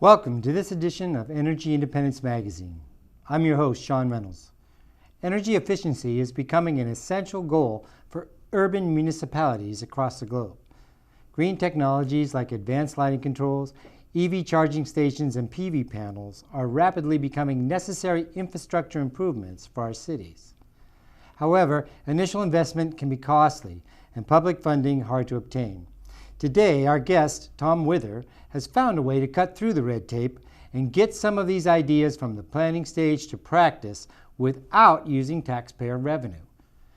Welcome to this edition of Energy Independence Magazine. I'm your host, Sean Reynolds. Energy efficiency is becoming an essential goal for urban municipalities across the globe. Green technologies like advanced lighting controls, EV charging stations, and PV panels are rapidly becoming necessary infrastructure improvements for our cities. However, initial investment can be costly and public funding hard to obtain. Today, our guest, Tom Wither, has found a way to cut through the red tape and get some of these ideas from the planning stage to practice without using taxpayer revenue.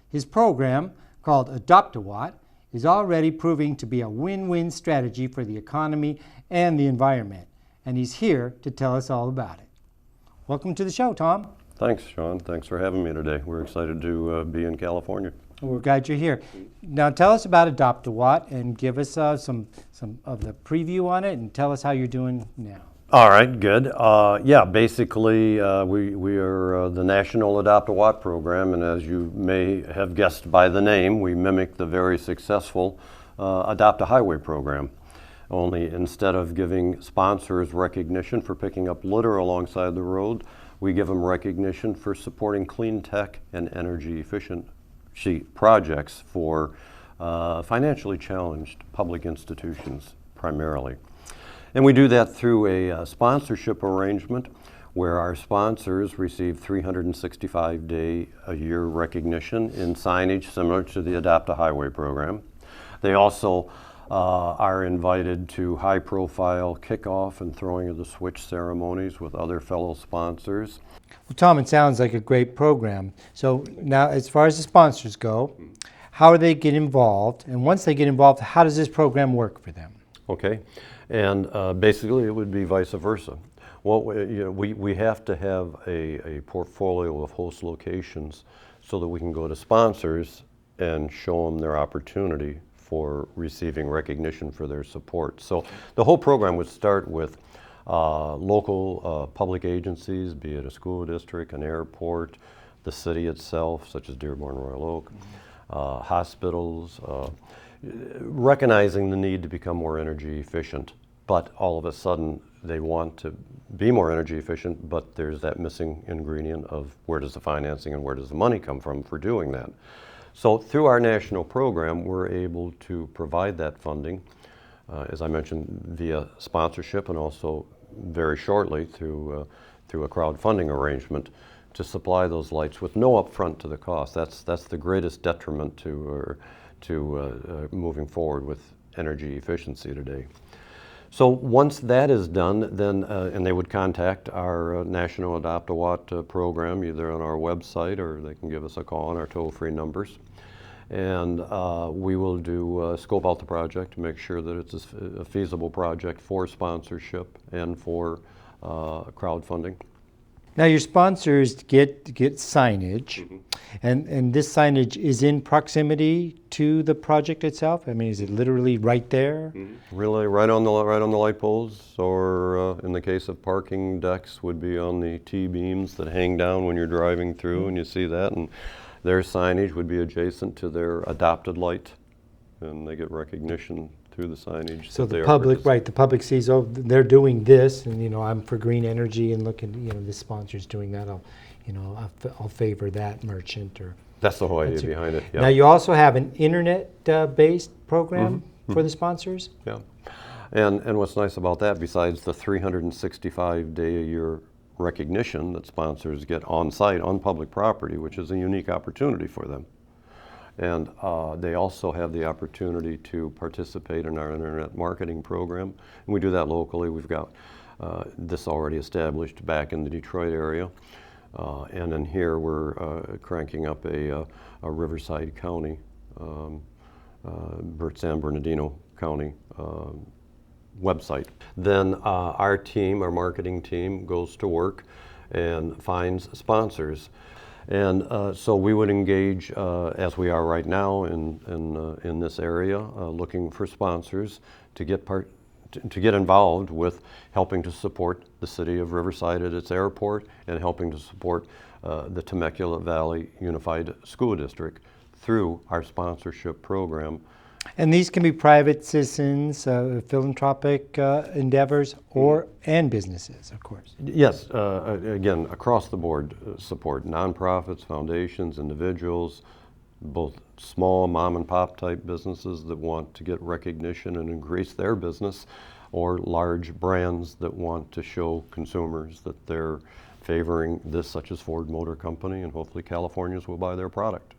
His program, called Adopt-A-Watt, is already proving to be a win-win strategy for the economy and the environment, and he's here to tell us all about it. Welcome to the show, Tom. Thanks, Sean. Thanks for having me today. We're excited to be in California. We're glad you're here. Now tell us about Adopt-A-Watt and give us some of the preview on it and tell us how you're doing now. All right, good. Basically we are the National Adopt-A-Watt program, and as you may have guessed by the name, we mimic the very successful Adopt-A-Highway program. Only instead of giving sponsors recognition for picking up litter alongside the road, we give them recognition for supporting clean tech and energy efficient projects for financially challenged public institutions primarily. And we do that through a sponsorship arrangement where our sponsors receive 365-day-a-year recognition in signage similar to the Adopt-A-Highway program. They also are invited to high-profile kickoff and throwing of the switch ceremonies with other fellow sponsors. Well, Tom, it sounds like a great program. So now, as far as the sponsors go, how do they get involved? And once they get involved, how does this program work for them? Okay, and basically it would be vice versa. Well, we have to have a portfolio of host locations so that we can go to sponsors and show them their opportunity for receiving recognition for their support. So the whole program would start with local public agencies, be it a school district, an airport, the city itself, such as Dearborn, Royal Oak, hospitals, recognizing the need to become more energy efficient. But all of a sudden, they want to be more energy efficient, but there's that missing ingredient of where does the financing and where does the money come from for doing that. So through our national program, we're able to provide that funding, as I mentioned, via sponsorship and also very shortly through a crowdfunding arrangement to supply those lights with no upfront to the cost. That's the greatest detriment to moving forward with energy efficiency today. So once that is done, then and they would contact our National Adopt-A-Watt program either on our website or they can give us a call on our toll-free numbers. And we will scope out the project to make sure that it's a feasible project for sponsorship and for crowdfunding. Now your sponsors get signage, and this signage is in proximity to the project itself. I mean, is it literally right there? Really, right on the light poles, or in the case of parking decks, would be on the T-beams that hang down when you're driving through, and you see that. And their signage would be adjacent to their adopted light, and they get recognition through the signage. So the public, right, the public sees, oh, they're doing this, and I'm for green energy, and look at, this sponsor's doing that. I'll favor that merchant. Or that's the whole idea behind it. Yeah. Now you also have an internet-based program for the sponsors. Yeah, and what's nice about that, besides the 365-day-a-year recognition that sponsors get on site on public property, which is a unique opportunity for them. And they also have the opportunity to participate in our internet marketing program. And we do that locally. We've got this already established back in the Detroit area. And then here we're cranking up a Riverside County, San Bernardino County website. Then our marketing team, goes to work and finds sponsors. And so we would engage, as we are right now in this area, looking for sponsors to get involved with helping to support the city of Riverside at its airport and helping to support the Temecula Valley Unified School District through our sponsorship program. And these can be private citizens, philanthropic endeavors, and businesses, of course. Yes, again, across the board support, nonprofits, foundations, individuals, both small mom and pop type businesses that want to get recognition and increase their business, or large brands that want to show consumers that they're favoring this, such as Ford Motor Company, and hopefully Californians will buy their product.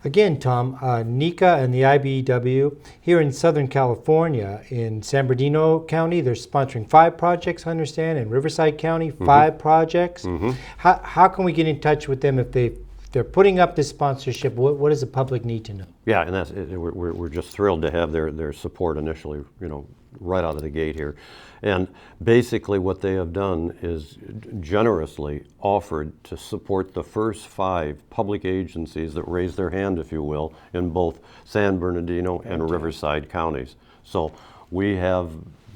Again, Tom, NECA and the IBEW here in Southern California, in San Bernardino County, they're sponsoring 5 projects, I understand. In Riverside County, 5 projects. How can we get in touch with them if they're putting up this sponsorship? What does the public need to know? Yeah, and that's we're just thrilled to have their support initially, right out of the gate here. And basically what they have done is generously offered to support the first 5 public agencies that raised their hand, if you will, in both San Bernardino and Riverside counties. So we have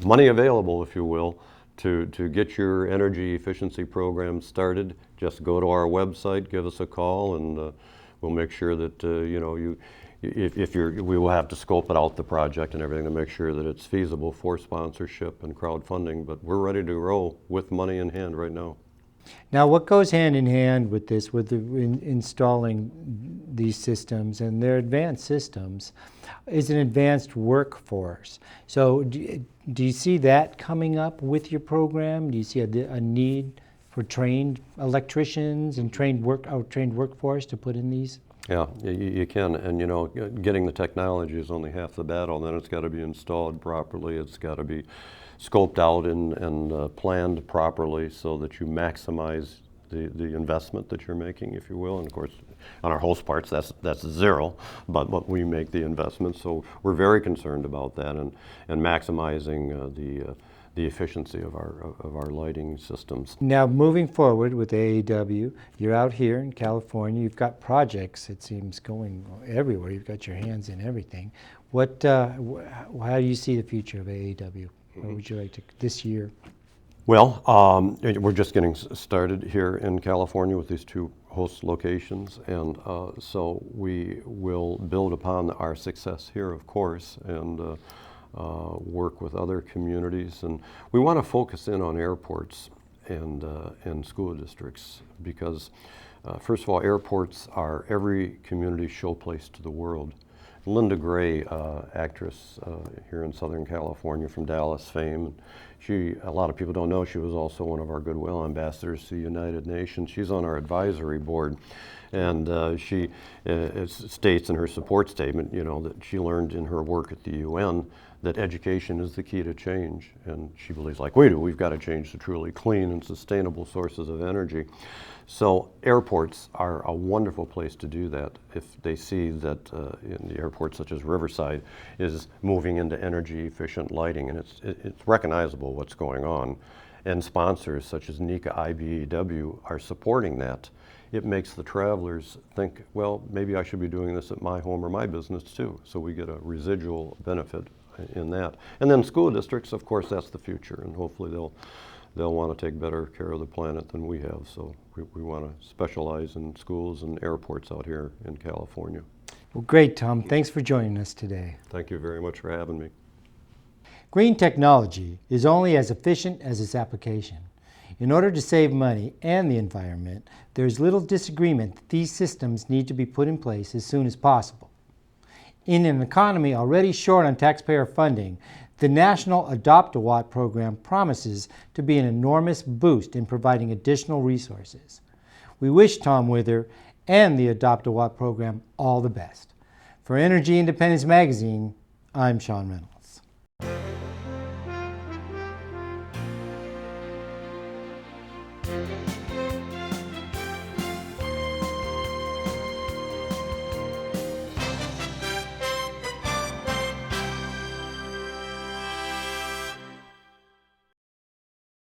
money available, if you will, to get your energy efficiency program started. Just go to our website, give us a call, and we'll make sure that we will have to scope it out, the project and everything, to make sure that it's feasible for sponsorship and crowdfunding. But we're ready to roll with money in hand right now. Now, what goes hand in hand with this, with installing these systems, and they're advanced systems, is an advanced workforce. So do you see that coming up with your program? Do you see a need for trained electricians and trained workforce to put in these? Yeah, you can, and getting the technology is only half the battle. Then it's got to be installed properly. It's got to be scoped out and planned properly so that you maximize the investment that you're making, if you will. And of course, on our host parts, that's zero, but we make the investment. So we're very concerned about that and maximizing the efficiency of our lighting systems. Now, moving forward with AAW, you're out here in California. You've got projects, it seems, going everywhere. You've got your hands in everything. How do you see the future of AAW? What would you like to this year? Well, we're just getting started here in California with these 2 host locations, and so we will build upon our success here, of course, and work with other communities. And we want to focus in on airports and school districts because, first of all, airports are every community showplace to the world. Linda Gray, actress here in Southern California from Dallas fame, a lot of people don't know, she was also one of our Goodwill ambassadors to the United Nations. She's on our advisory board, and she states in her support statement, that she learned in her work at the UN that education is the key to change, and she believes, like we do, we've got to change to truly clean and sustainable sources of energy. So airports are a wonderful place to do that if they see that in the airports such as Riverside is moving into energy efficient lighting, and it's recognizable what's going on. And sponsors such as NECA, IBEW are supporting that. It makes the travelers think, well, maybe I should be doing this at my home or my business too. So we get a residual benefit in that. And then school districts, of course, that's the future, and hopefully they'll want to take better care of the planet than we have. So we want to specialize in schools and airports out here in California. Well, great, Tom. Thanks for joining us today. Thank you very much for having me. Green technology is only as efficient as its application. In order to save money and the environment, there is little disagreement that these systems need to be put in place as soon as possible. In an economy already short on taxpayer funding, the National Adopt-A-Watt program promises to be an enormous boost in providing additional resources. We wish Tom Wither and the Adopt-A-Watt program all the best. For Energy Independence Magazine, I'm Sean Reynolds.